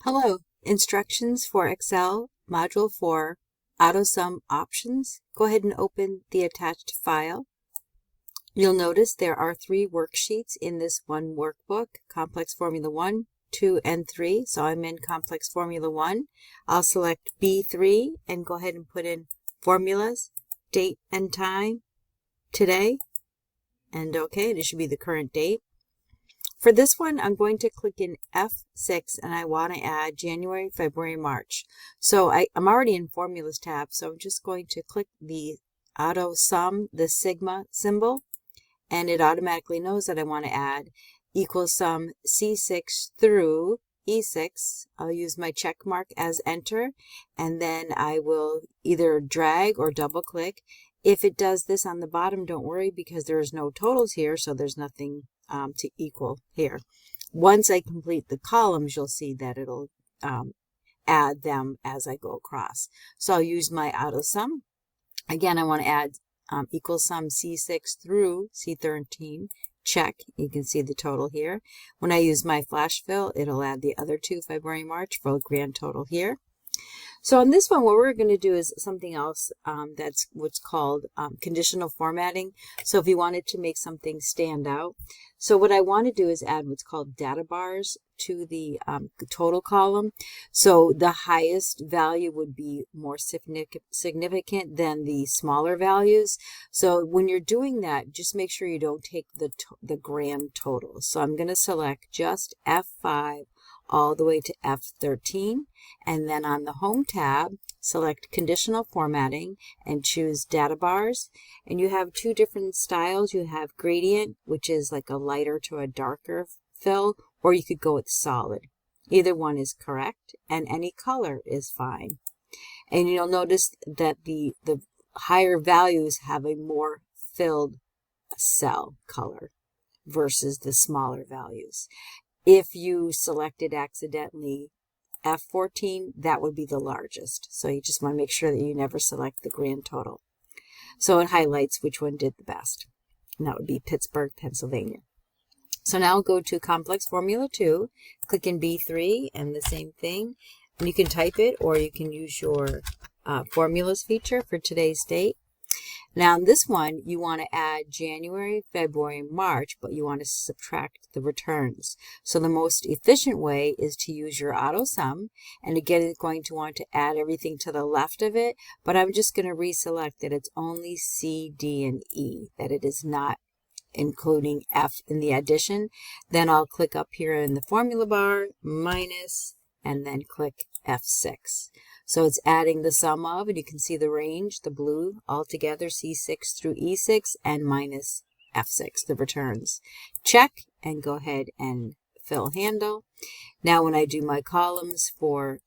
Hello, instructions for Excel Module 4 AutoSum Options. Go ahead and open the attached file. You'll notice there are 3 worksheets in this one workbook, Complex Formula 1, 2, and 3. So I'm in Complex Formula 1. I'll select B3 and go ahead and put in formulas, date and time, today, and OK, it should be the current date. For this one, I'm going to click in F6 and I want to add January, February, March. So I'm already in Formulas tab, so I'm just going to click the AutoSum, the sigma symbol, and it automatically knows that I want to add equals sum C6 through E6. I'll use my check mark as enter, and then I will either drag or double click. If it does this on the bottom, don't worry because there's no totals here, so there's nothing to equal here. Once I complete the columns, you'll see that it'll add them as I go across. So I'll use my AutoSum. Again, I want to add equals sum C6 through C13. Check. You can see the total here. When I use my flash fill, it'll add the other 2, February, March, for a grand total here. So on this one, what we're going to do is something else that's what's called conditional formatting. So if you wanted to make something stand out. So what I want to do is add what's called data bars to the total column. So the highest value would be more significant than the smaller values. So when you're doing that, just make sure you don't take the grand total. So I'm going to select just F5 all the way to F13, and then on the Home tab, select Conditional Formatting and choose Data Bars. And you have 2 different styles. You have Gradient, which is like a lighter to a darker fill, or you could go with Solid. Either one is correct, and any color is fine. And you'll notice that the higher values have a more filled cell color versus the smaller values. If you selected accidentally F14, that would be the largest. So you just want to make sure that you never select the grand total. So it highlights which one did the best. And that would be Pittsburgh, Pennsylvania. So now go to Complex Formula 2, click in B3, and the same thing. And you can type it, or you can use your formulas feature for today's date. Now in this one, you want to add January, February, March, but you want to subtract the returns. So the most efficient way is to use your AutoSum. And again, it's going to want to add everything to the left of it, but I'm just going to reselect that it's only C, D, and E, that it is not including F in the addition. Then I'll click up here in the formula bar, minus, and then click F6. So it's adding the sum of, and you can see the range, the blue, altogether C6 through E6, and minus F6, the returns. Check, and go ahead and fill handle. Now when I do my columns for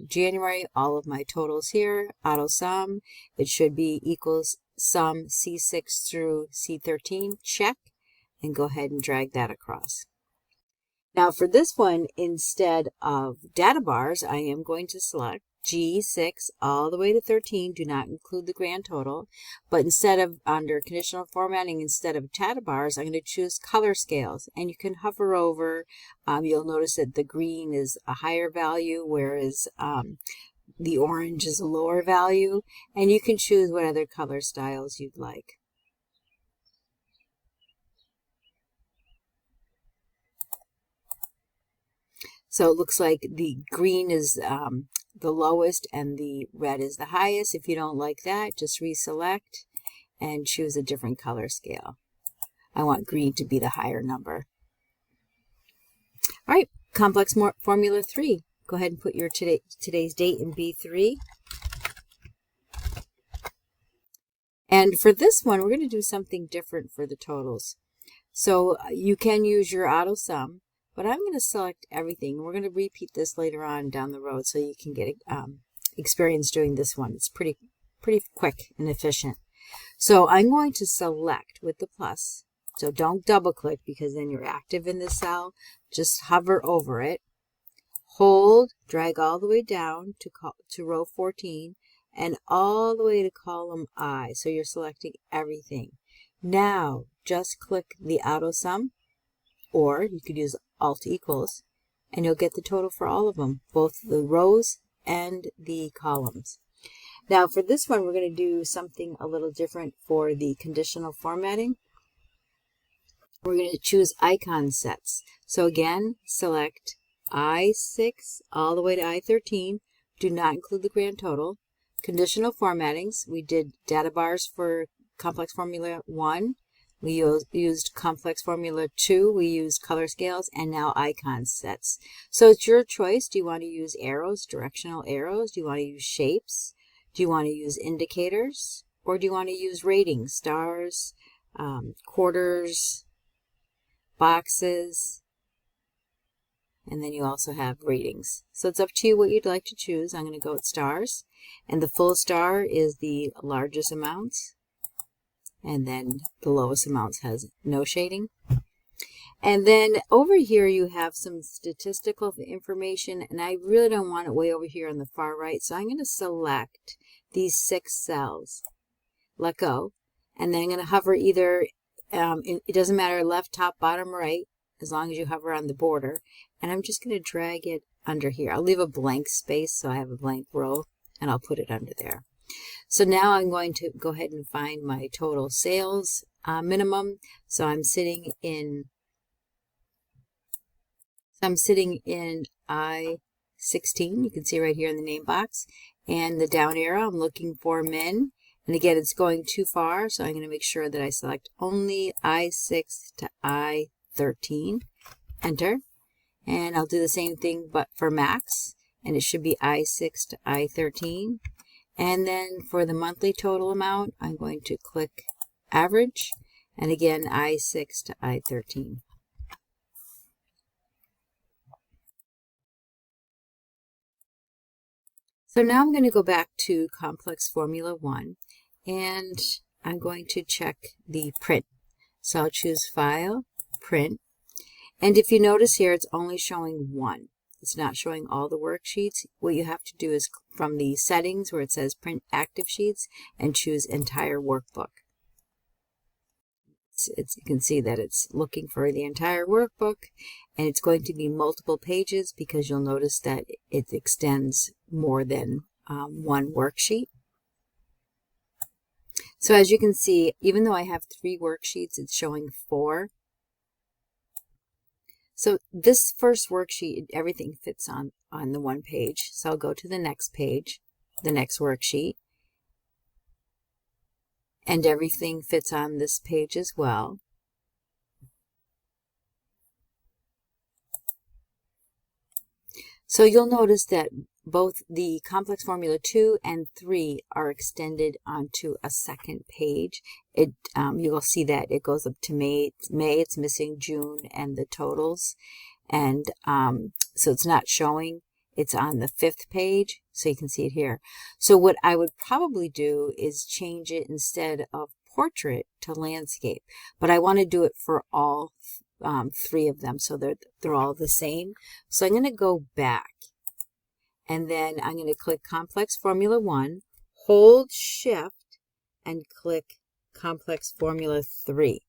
January, all of my totals here, AutoSum, it should be equals sum C6 through C13. Check, and go ahead and drag that across. Now for this one, instead of data bars, I am going to select G6 all the way to 13, do not include the grand total, but instead of, under conditional formatting, instead of data bars, I'm going to choose color scales, and you can hover over. You'll notice that the green is a higher value, whereas the orange is a lower value, and you can choose what other color styles you'd like. So it looks like the green is the lowest and the red is the highest. If you don't like that, just reselect and choose a different color scale. I want green to be the higher number. All right, Complex Formula 3. Go ahead and put your today's date in B3. And for this one, we're going to do something different for the totals. So you can use your AutoSum, but I'm going to select everything. We're going to repeat this later on down the road so you can get experience doing this one. It's pretty quick and efficient. So I'm going to select with the plus. So don't double click because then you're active in the cell. Just hover over it. Hold, drag all the way down to row 14 and all the way to column I. So you're selecting everything. Now just click the AutoSum, or you could use Alt equals, and you'll get the total for all of them, both the rows and the columns. Now for this one, we're going to do something a little different for the conditional formatting. We're going to choose icon sets. So again, select I6 all the way to I13. Do not include the grand total. Conditional formattings, we did data bars for complex formula 1. We used complex formula 2. We used color scales, and now icon sets. So it's your choice. Do you want to use arrows, directional arrows? Do you want to use shapes? Do you want to use indicators? Or do you want to use ratings, stars, quarters, boxes, and then you also have ratings. So it's up to you what you'd like to choose. I'm going to go with stars, and the full star is the largest amounts, and then the lowest amounts has no shading. And then over here you have some statistical information, and I really don't want it way over here on the far right, so I'm going to select these 6 cells, let go, and then I'm going to hover either it doesn't matter left, top, bottom, right, as long as you hover on the border. And I'm just going to drag it under here. I'll leave a blank space so I have a blank row, and I'll put it under there. So now I'm going to go ahead and find my total sales minimum. So I'm sitting in I16. You can see right here in the name box. And the down arrow, I'm looking for min. And again, it's going too far, so I'm going to make sure that I select only I6 to I13. Enter. And I'll do the same thing but for max, and it should be I6 to I13. And then for the monthly total amount, I'm going to click average, and again I6 to I13. So now I'm going to go back to complex formula 1, and I'm going to check the print. So I'll choose File, Print. And if you notice here, it's only showing 1. It's not showing all the worksheets. What you have to do is from the settings where it says Print Active Sheets and choose Entire Workbook. You can see that it's looking for the entire workbook, and it's going to be multiple pages because you'll notice that it extends more than one worksheet. So as you can see, even though I have 3 worksheets, it's showing 4. So this first worksheet, everything fits on the one page. So I'll go to the next page, the next worksheet, and everything fits on this page as well. So you'll notice that both the complex formula 2 and 3 are extended onto a second page. You will see that it goes up to May. It's missing June and the totals, and so it's not showing. It's on the 5th page, so you can see it here. So what I would probably do is change it instead of portrait to landscape, but I want to do it for all 3 of them, so they're all the same. So I'm going to go back, and then I'm going to click Complex Formula 1, hold Shift, and click Complex Formula 3.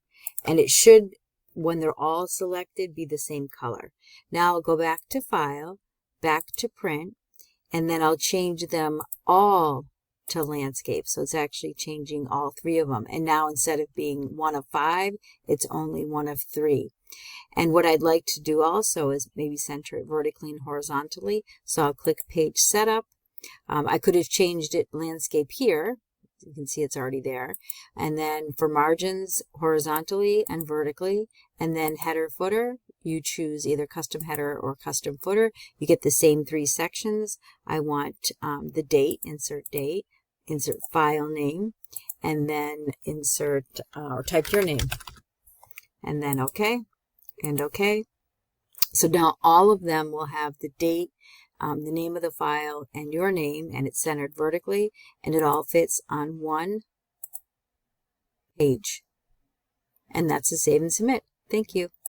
And it should, when they're all selected, be the same color. Now I'll go back to File, back to Print, and then I'll change them all to landscape. So it's actually changing all 3 of them. And now instead of being 1 of 5, it's only 1 of 3. And what I'd like to do also is maybe center it vertically and horizontally. So I'll click Page Setup. I could have changed it landscape here. You can see it's already there. And then for margins, horizontally and vertically. And then header, footer, you choose either custom header or custom footer. You get the same 3 sections. I want the date, insert file name, and then insert or type your name. And then OK, and OK. So now all of them will have the date, the name of the file, and your name, and it's centered vertically, and it all fits on one page. And that's a save and submit. Thank you.